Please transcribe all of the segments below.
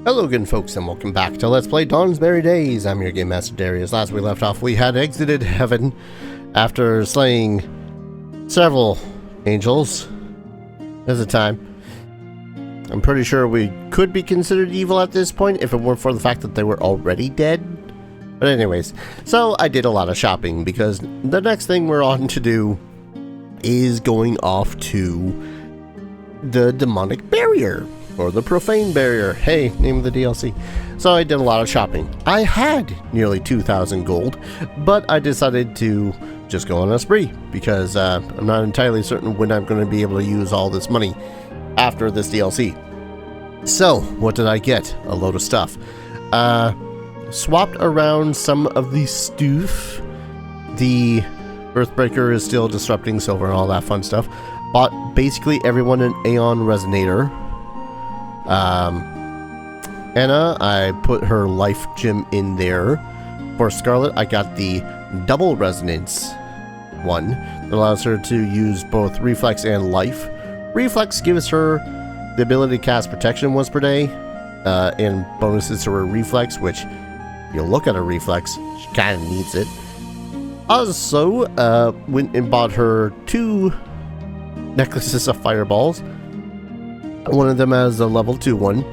Hello again folks, and welcome back to Let's Play Dawnsbury Days. I'm your Game Master Darius. Last we left off, we had exited heaven after slaying several angels at the time. I'm pretty sure we could be considered evil at this point if it weren't for the fact that they were already dead. But anyways, so I did a lot of shopping because the next thing we're on to do is going off to the demonic barrier. Or the profane barrier. Hey, name of the DLC. So I did a lot of shopping. I had nearly 2,000 gold, but I decided to just go on a spree because I'm not entirely certain when I'm going to be able to use all this money after this DLC. So, what did I get? A load of stuff. Swapped around some of the stoof. The Earthbreaker is still disrupting silver and all that fun stuff. Bought basically everyone an Aeon Resonator. Anna, I put her life gem in there. For Scarlet, I got the double resonance one that allows her to use both reflex and life. Reflex gives her the ability to cast protection once per day, and bonuses to her reflex, which if you look at her reflex, she kind of needs it. Also, went and bought her 2 necklaces of fireballs. One of them has a level 2 one.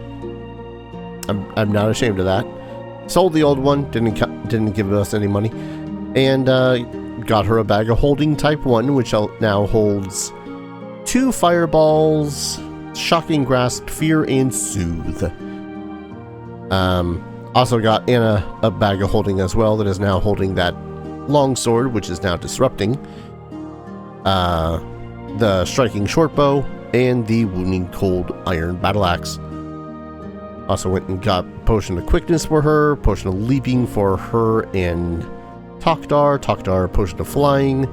I'm not ashamed of that. Sold the old one, didn't give us any money, and got her a bag of holding type 1, which now holds 2 fireballs, shocking grasp, fear, and soothe. Also got Anna a bag of holding as well that is now holding that long sword, which is now disrupting. The striking short bow. And the wounding cold iron battle axe. Also went and got potion of quickness for her, potion of leaping for her and Tokdar potion of flying.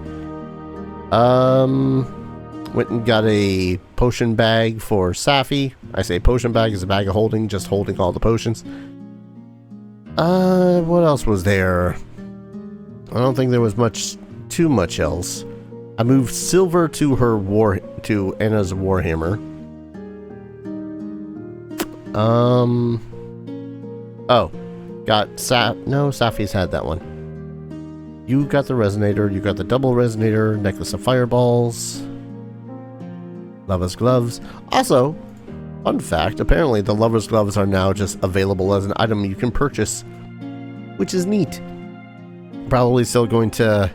Went and got a potion bag for Safi. I say potion bag is a bag of holding, just holding all the potions. What else was there? I don't think there was too much else. I moved silver to Anna's Warhammer. Safi's had that one. You got the resonator, you got the double resonator, necklace of fireballs, lover's gloves. Also, fun fact, apparently the lover's gloves are now just available as an item you can purchase, which is neat. Probably still going to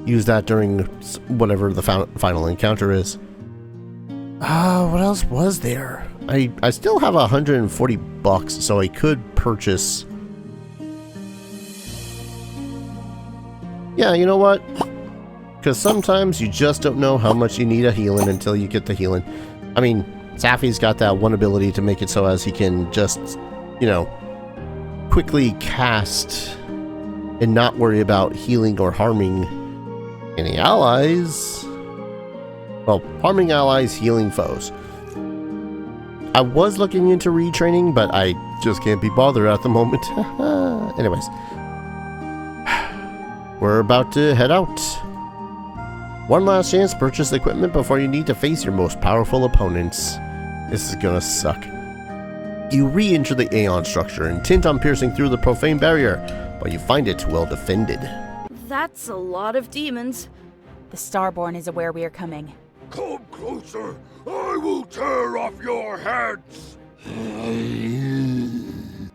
use that during whatever the final encounter is. What else was there? I still have 140 bucks, so I could purchase. Yeah, you know what? Because sometimes you just don't know how much you need a healing until you get the healing. I mean, Safi's got that one ability to make it so as he can just, quickly cast and not worry about healing or harming any allies. Well, harming allies, healing foes. I was looking into retraining, but I just can't be bothered at the moment. Anyways. We're about to head out. One last chance to purchase equipment before you need to face your most powerful opponents. This is gonna suck. You re-enter the Aeon structure, intent on piercing through the profane barrier, but you find it well defended. That's a lot of demons. The Starborn is aware we are coming. Come closer! I will tear off your heads!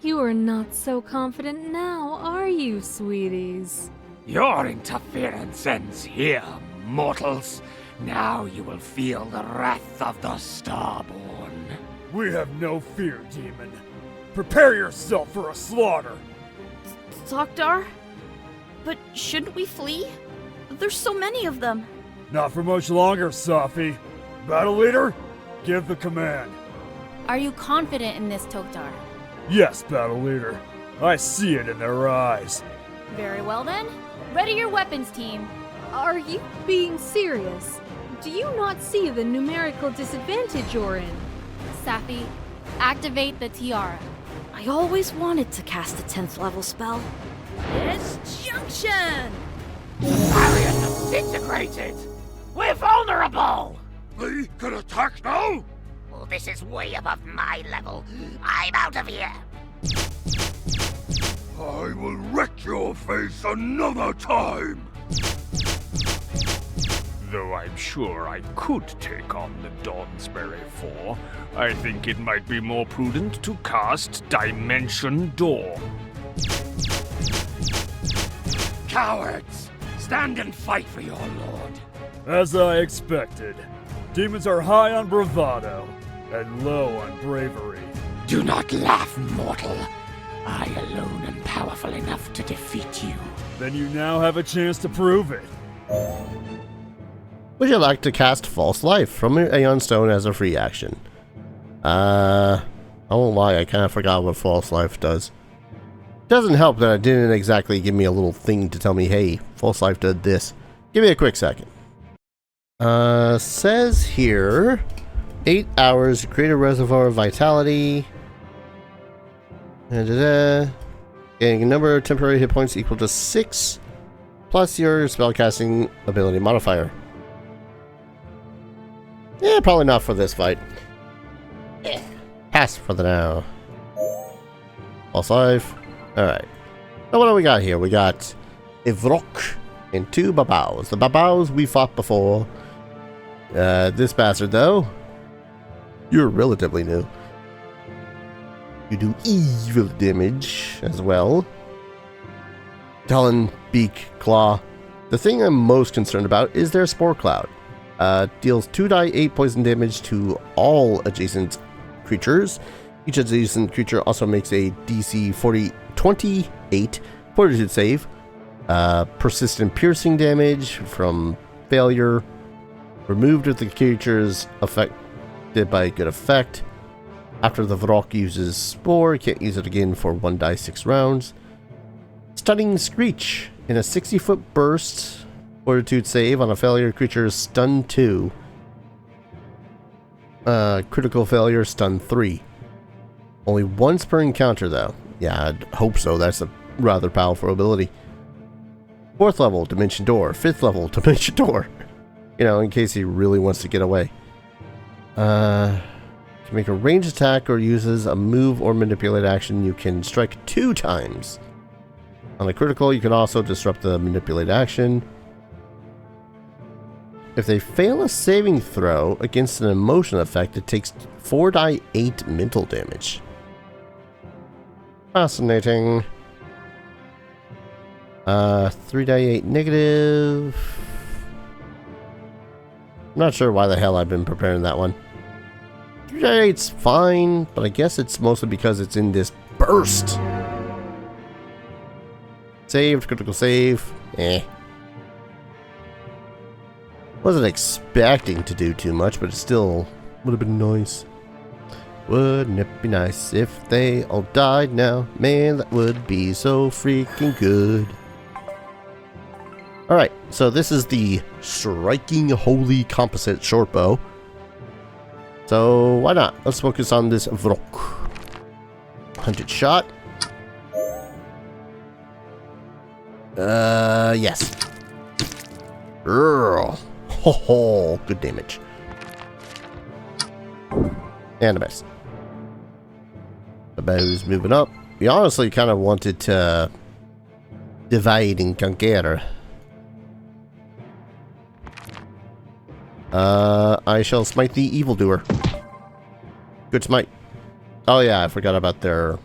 You are not so confident now, are you, sweeties? Your interference ends here, mortals. Now you will feel the wrath of the Starborn. We have no fear, demon. Prepare yourself for a slaughter! Tokdar? But shouldn't we flee? There's so many of them. Not for much longer, Safi. Battle leader, give the command. Are you confident in this, Tokdar? Yes, battle leader. I see it in their eyes. Very well then. Ready your weapons, team. Are you being serious? Do you not see the numerical disadvantage you're in? Safi, activate the tiara. I always wanted to cast a 10th level spell. Disjunction! Barrier disintegrated! We're vulnerable! We can attack now? this is way above my level. I'm out of here. I will wreck your face another time! Though I'm sure I could take on the Dawnsbury 4, I think it might be more prudent to cast Dimension Door. Cowards! Stand and fight for your lord. As I expected, demons are high on bravado and low on bravery. Do not laugh, mortal. I alone am powerful enough to defeat you. Then you now have a chance to prove it. Would you like to cast False Life from your Aeon Stone as a free action? I won't lie, I kind of forgot what False Life does. Doesn't help that it didn't exactly give me a little thing to tell me, hey, False Life did this. Give me a quick second. Says here, 8 hours, create a reservoir of vitality. Getting a number of temporary hit points equal to 6, plus your spellcasting ability modifier. Yeah, probably not for this fight. Pass for the now. False Life. Alright. Now what do we got here? We got Ivrok and 2 Babaus. The Babaus we fought before. This bastard though, you're relatively new. You do evil damage as well. Talon, Beak, Claw. The thing I'm most concerned about is their Spore Cloud. Deals 2d8 poison damage to all adjacent creatures. Each adjacent creature also makes a DC 28 fortitude save. Persistent piercing damage from failure. Removed if the creature is affected by a good effect. After the Vrok uses Spore, you can't use it again for 1d6 rounds. Stunning Screech. In a 60-foot burst, fortitude save on a failure, creature is stunned 2. Critical failure, stun 3. Only once per encounter though. Yeah, I'd hope so. That's a rather powerful ability. 4th level, Dimension Door. 5th level, Dimension Door. You know, in case he really wants to get away. To make a ranged attack or uses a move or manipulate action, you can strike 2 times. On a critical, you can also disrupt the manipulate action. If they fail a saving throw against an emotion effect, it takes 4d8 mental damage. Fascinating. 3d8 negative. I'm not sure why the hell I've been preparing that one. 3d8's fine, but I guess it's mostly because it's in this burst. Saved, critical save. Wasn't expecting to do too much, but it still would have been nice. Wouldn't it be nice if they all died now? Man, that would be so freaking good. Alright, so this is the Striking Holy Composite Shortbow. So, why not? Let's focus on this Vrok. 100 shot. Yes. Ho ho, good damage. And a miss. The bow's moving up. We honestly kind of wanted to divide and conquer. I shall smite the evildoer. Good smite. Oh yeah, I forgot about their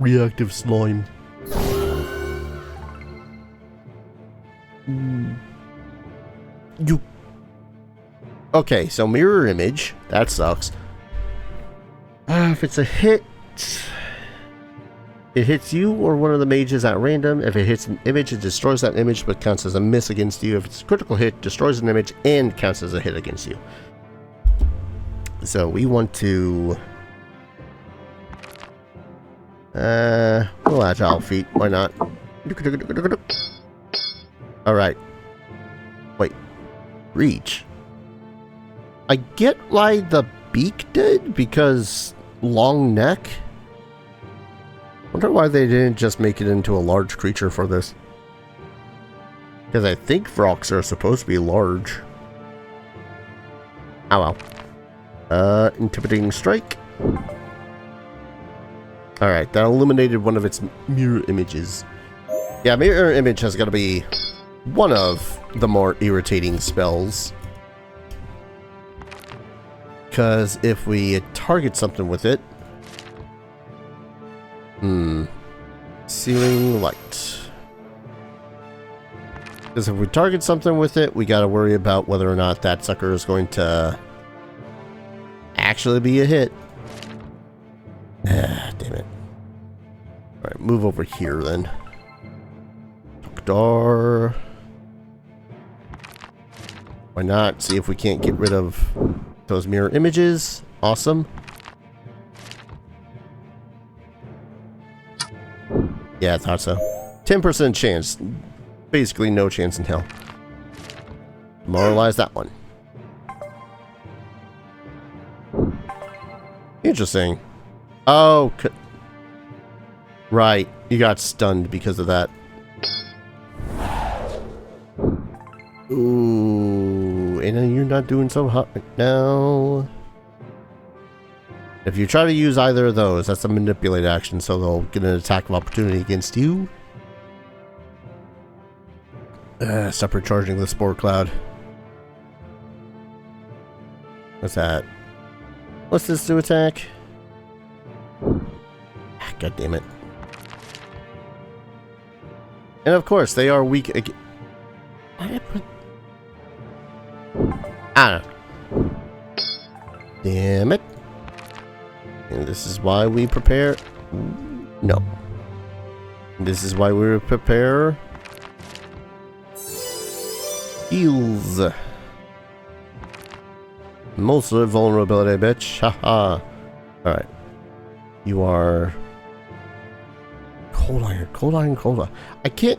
reactive slime. You. Okay, so mirror image. That sucks. If it's a hit, it hits you or one of the mages at random. If it hits an image, it destroys that image but counts as a miss against you. If it's a critical hit, destroys an image and counts as a hit against you. So we want to... we'll agile feet. Why not? Alright. Wait. Reach. I get why the beak did, because long neck. Wonder why they didn't just make it into a large creature for this. Because I think Vroks are supposed to be large. Oh well. Intimidating strike. Alright, that eliminated one of its mirror images. Yeah, mirror image has got to be one of the more irritating spells. Because if we target something with it... Searing light. Because if we target something with it, we gotta worry about whether or not that sucker is going to actually be a hit. Ah, damn it. Alright, move over here then. Door. Why not? See if we can't get rid of those mirror images. Awesome. Yeah, I thought so. 10% chance. Basically no chance in hell. Demoralize that one. Interesting. Oh, right. You got stunned because of that. Ooh, and you're not doing so hot right now. If you try to use either of those, that's a manipulate action, so they'll get an attack of opportunity against you. Stop recharging the spore cloud. What's that? What's this to attack? God damn it. And of course, they are weak again. Why did I put... I don't know. Damn it. And this is why we prepare... No. This is why we prepare... Heals. Mostly vulnerability, bitch. Haha. Alright. You are... Cold iron, cold iron, cold iron. I can't...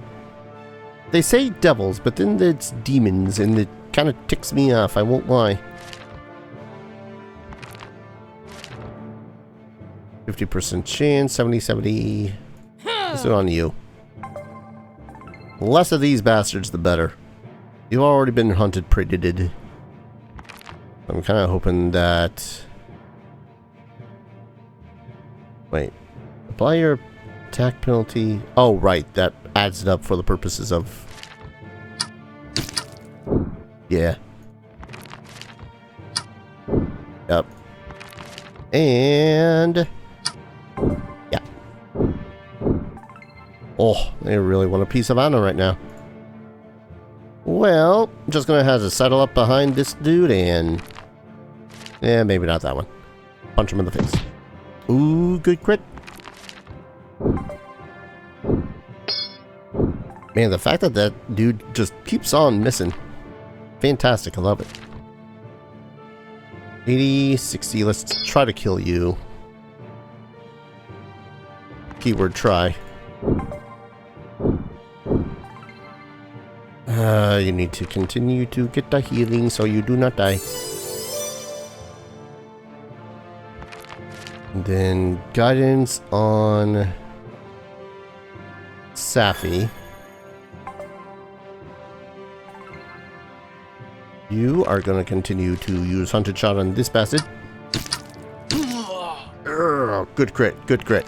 They say devils, but then it's demons, and it kind of ticks me off, I won't lie. 50% chance, 70. Let's do it on you. Less of these bastards, the better. You've already been hunted, predated. I'm kind of hoping that... Wait. Apply your attack penalty. Oh, right. That adds it up for the purposes of... Yeah. Yep. And... Yeah. Oh, they really want a piece of honor right now. Well, I'm just gonna have to settle up behind this dude and... Yeah, maybe not that one. Punch him in the face. Ooh, good crit. Man, the fact that that dude just keeps on missing. Fantastic, I love it. 80, 60, let's try to kill you. Keyword try. You need to continue to get the healing so you do not die. And then guidance on Safi. You are going to continue to use Hunted Shot on this bastard. Good crit, good crit.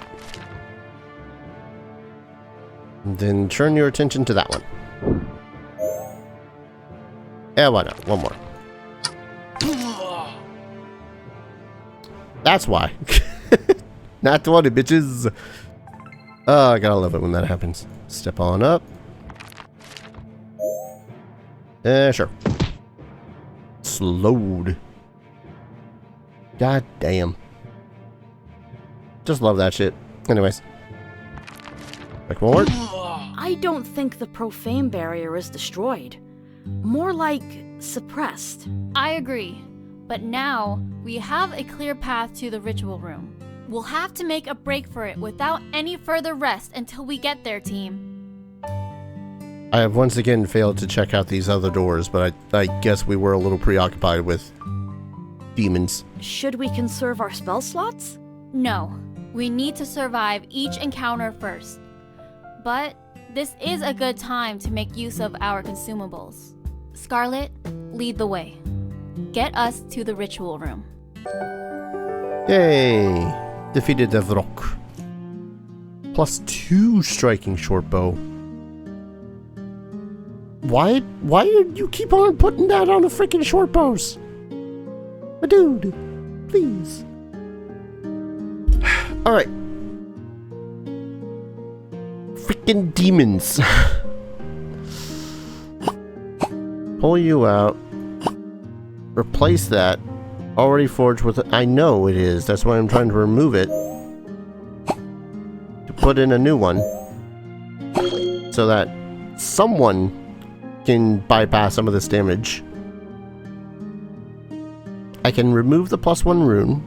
And then turn your attention to that one. Yeah, why not? One more. That's why. Not 20, bitches. Oh, I gotta love it when that happens. Step on up. Sure. Slowed. God damn. Just love that shit. Anyways. Like one more. I don't think the profane barrier is destroyed. More like suppressed. I agree. But now, we have a clear path to the ritual room. We'll have to make a break for it without any further rest until we get there, team. I have once again failed to check out these other doors, but I guess we were a little preoccupied with demons. Should we conserve our spell slots? No, we need to survive each encounter first. But this is a good time to make use of our consumables. Scarlet, lead the way. Get us to the ritual room. Yay! Defeated the Vrok. +2 striking short bow. Why do you keep on putting that on the freaking short bows? My dude, please. Alright. Freaking demons. Pull you out. Replace that. Already forged with... I know it is. That's why I'm trying to remove it. To put in a new one. So that someone can bypass some of this damage. I can remove the +1 rune.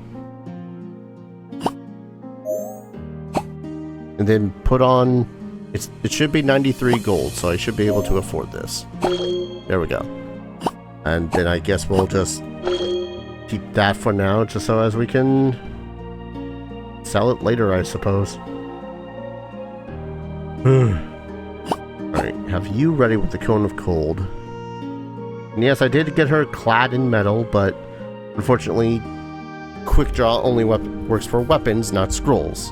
And then put on... It should be 93 gold, so I should be able to afford this. There we go. And then I guess we'll just keep that for now, just so as we can sell it later, I suppose. Alright, have you ready with the Cone of Cold. And yes, I did get her clad in metal, but unfortunately, Quick Draw only works for weapons, not scrolls.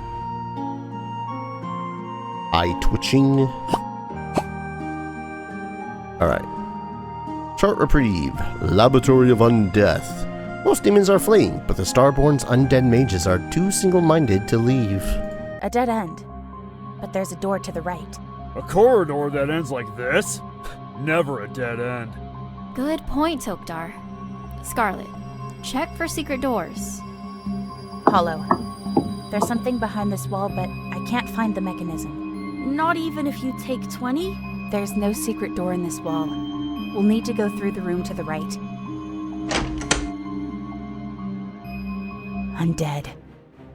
Eye twitching. Alright. Short reprieve. Laboratory of Undeath. Most demons are fleeing, but the Starborn's undead mages are too single-minded to leave. A dead end. But there's a door to the right. A corridor that ends like this? Never a dead end. Good point, Tokdar. Scarlet, check for secret doors. Hollow. There's something behind this wall, but I can't find the mechanism. Not even if you take 20? There's no secret door in this wall. We'll need to go through the room to the right. Undead.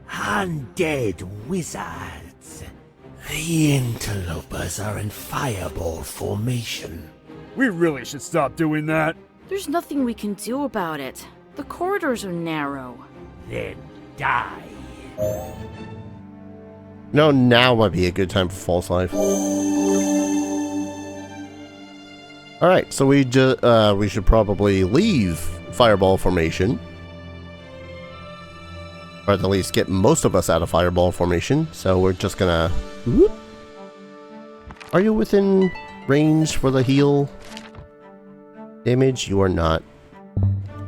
Undead wizards. The interlopers are in fireball formation. We really should stop doing that. There's nothing we can do about it. The corridors are narrow. Then die. No, now might be a good time for False Life. Alright, so we should probably leave Fireball Formation. Or at least get most of us out of Fireball Formation. So we're just gonna... Whoop. Are you within range for the heal damage? You are not.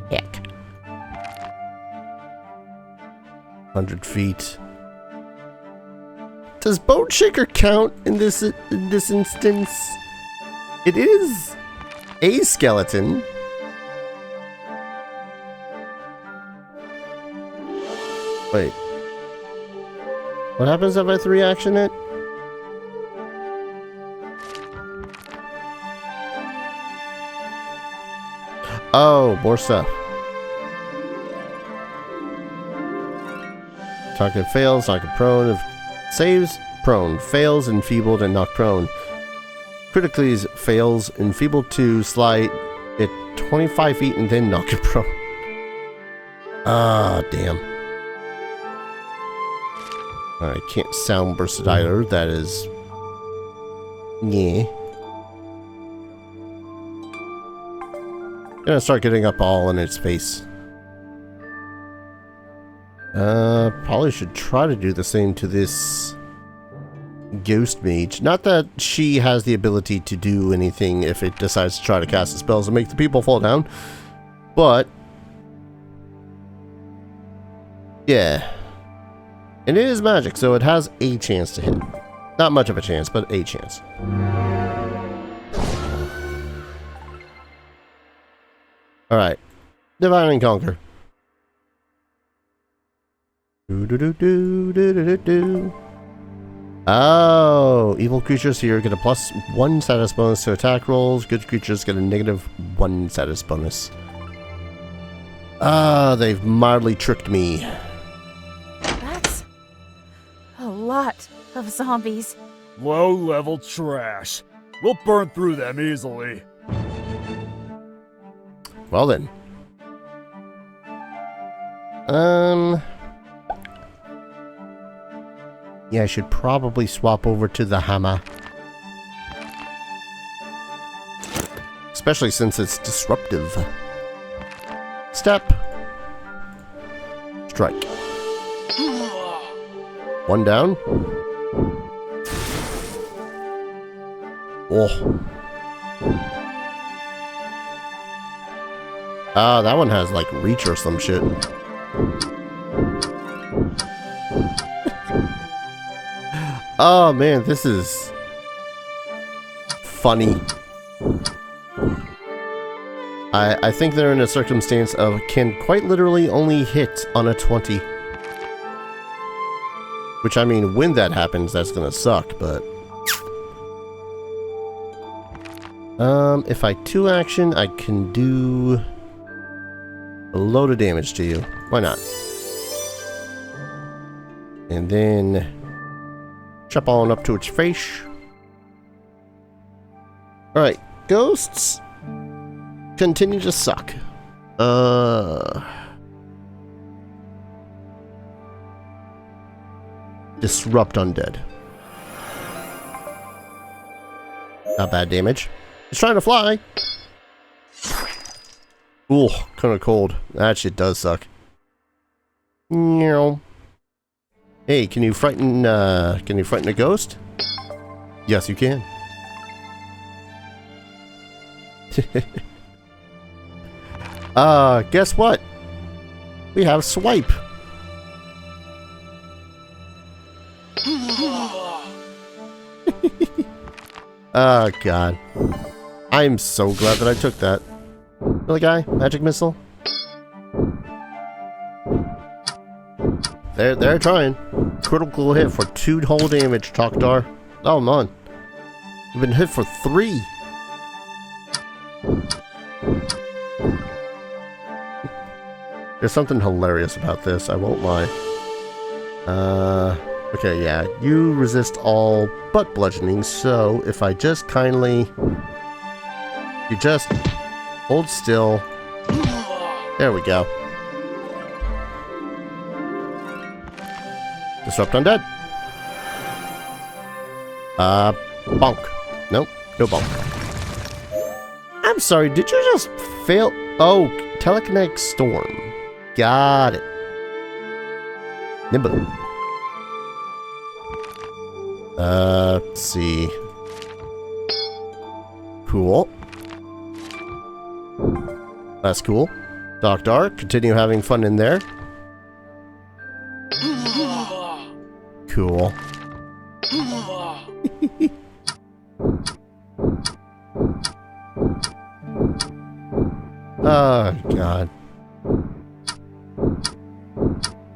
Heck. 100 feet. Does Bone Shaker count in this instance? It is a skeleton. Wait. What happens if I 3-action it? Oh, more stuff. Target fails, knocked prone. If saves, prone. Fails, enfeebled, and knocked prone. Critically fails, enfeebled to slide it 25 feet and then knock it prone. Ah, damn. I can't sound burst it either. That is... yeah. Gonna start getting up all in its face. Probably should try to do the same to this ghost mage. Not that she has the ability to do anything if it decides to try to cast the spells and make the people fall down. But... yeah. And it is magic, so it has a chance to hit. Not much of a chance, but a chance. Alright. Divine and Conquer. Oh, evil creatures here get a +1 status bonus to attack rolls. Good creatures get a -1 status bonus. Ah, they've mildly tricked me. That's a lot of zombies. Low-level trash. We'll burn through them easily. Well then. Yeah, I should probably swap over to the hammer. Especially since it's disruptive. Step. strike. One down. Oh. Ah, that one has like reach or some shit. Oh man, this is funny. I think they're in a circumstance of can quite literally only hit on a 20. Which, I mean, when that happens, that's gonna suck, but... if I 2-action, I can do... a load of damage to you. Why not? And then... chop on up to its face. Alright, ghosts... continue to suck. Disrupt undead. Not bad damage. It's trying to fly. Ooh, kind of cold. That shit does suck. Meow. Hey, can you frighten a ghost? Yes, you can. Guess what? We have swipe. Oh, God. I'm so glad that I took that. Really, guy? Magic missile? They're trying. Critical hit for 2 whole damage, Talkdar. Oh, man. You've been hit for 3. There's something hilarious about this, I won't lie. Okay, yeah, you resist all but bludgeoning, so if I just kindly... you just hold still. There we go. Disrupt undead. Bonk. Nope, no bonk. I'm sorry, did you just fail? Oh, telekinetic storm. Got it. Nimble. Let's see. Cool. That's cool. Doc Dark, continue having fun in there. Cool. Oh, God.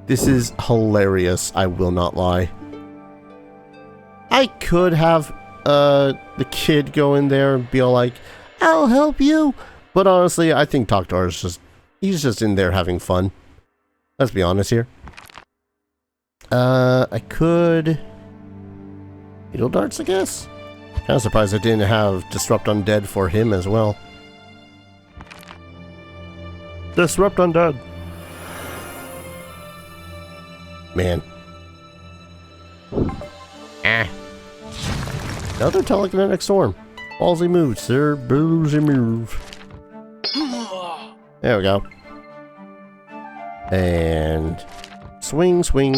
This is hilarious, I will not lie. I could have the kid go in there and be all like, I'll help you. But honestly, I think Talkdar is just, he's just in there having fun. Let's be honest here. I could... Needle darts, I guess? Kind of surprised I didn't have Disrupt Undead for him as well. Disrupt Undead. Man. Another telekinetic storm. Ballsy move, sir. Ballsy move. There we go. And... swing, swing.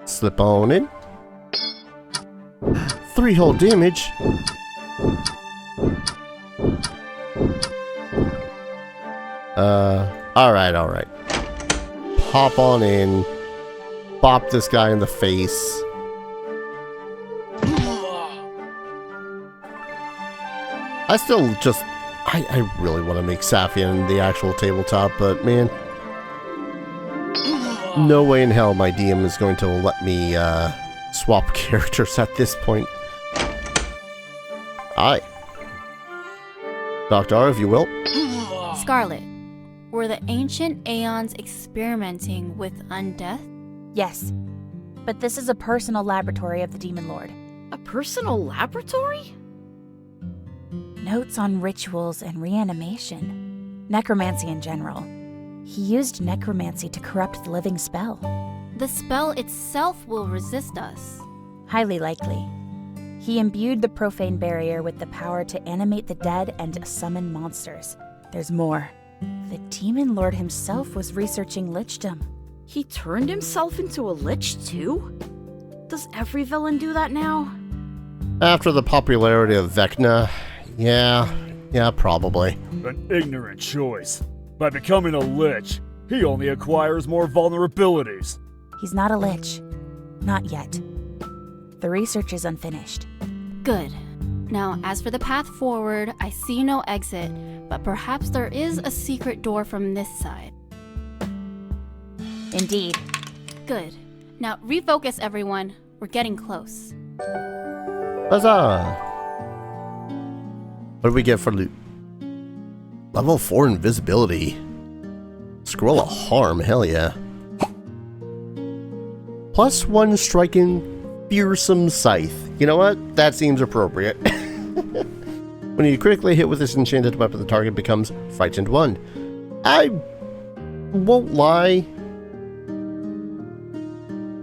Slip on in. 3 whole damage. Alright. Pop on in. Bop this guy in the face. I still just... I really want to make Safian the actual tabletop, but man... no way in hell my DM is going to let me swap characters at this point. Aye. Doctor, if you will. Scarlet, were the ancient Aeons experimenting with undeath? Yes. But this is a personal laboratory of the Demon Lord. A personal laboratory? Notes on rituals and reanimation. Necromancy in general. He used necromancy to corrupt the living spell. The spell itself will resist us. Highly likely. He imbued the profane barrier with the power to animate the dead and summon monsters. There's more. The Demon Lord himself was researching lichdom. He turned himself into a lich too? Does every villain do that now? After the popularity of Vecna, yeah, probably. An ignorant choice. By becoming a lich, he only acquires more vulnerabilities. He's not a lich. Not yet. The research is unfinished. Good. Now, as for the path forward, I see no exit, but perhaps there is a secret door from this side. Indeed. Good. Now, refocus everyone. We're getting close. Huzzah! What do we get for loot? Level 4 invisibility. Scroll of harm, hell yeah. +1 striking fearsome scythe. You know what? That seems appropriate. When you critically hit with this enchanted weapon, the target becomes frightened 1. I won't lie.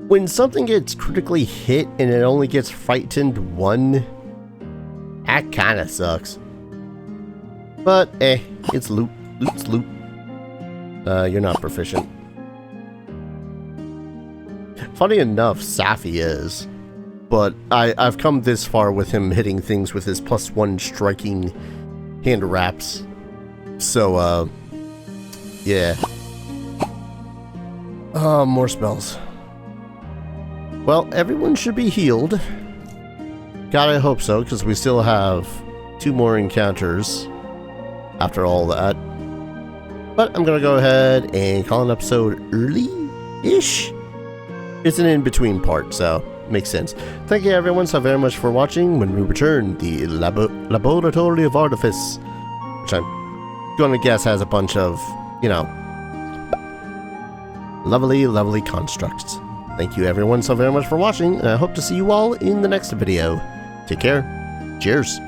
When something gets critically hit and it only gets frightened 1, that kinda sucks. But, it's loot. Loot's loot. You're not proficient. Funny enough, Safi is. But I've come this far with him hitting things with his +1 striking hand wraps. So, yeah. More spells. Well, everyone should be healed. God, I hope so, because we still have 2 more encounters after all that. But I'm gonna go ahead and call an episode early-ish. It's an in-between part, so makes sense. Thank you everyone so very much for watching. When we return, the Laboratory of Artifice, which I'm gonna guess has a bunch of, you know, lovely constructs. Thank you everyone so very much for watching, and I hope to see you all in the next video. Take care. Cheers.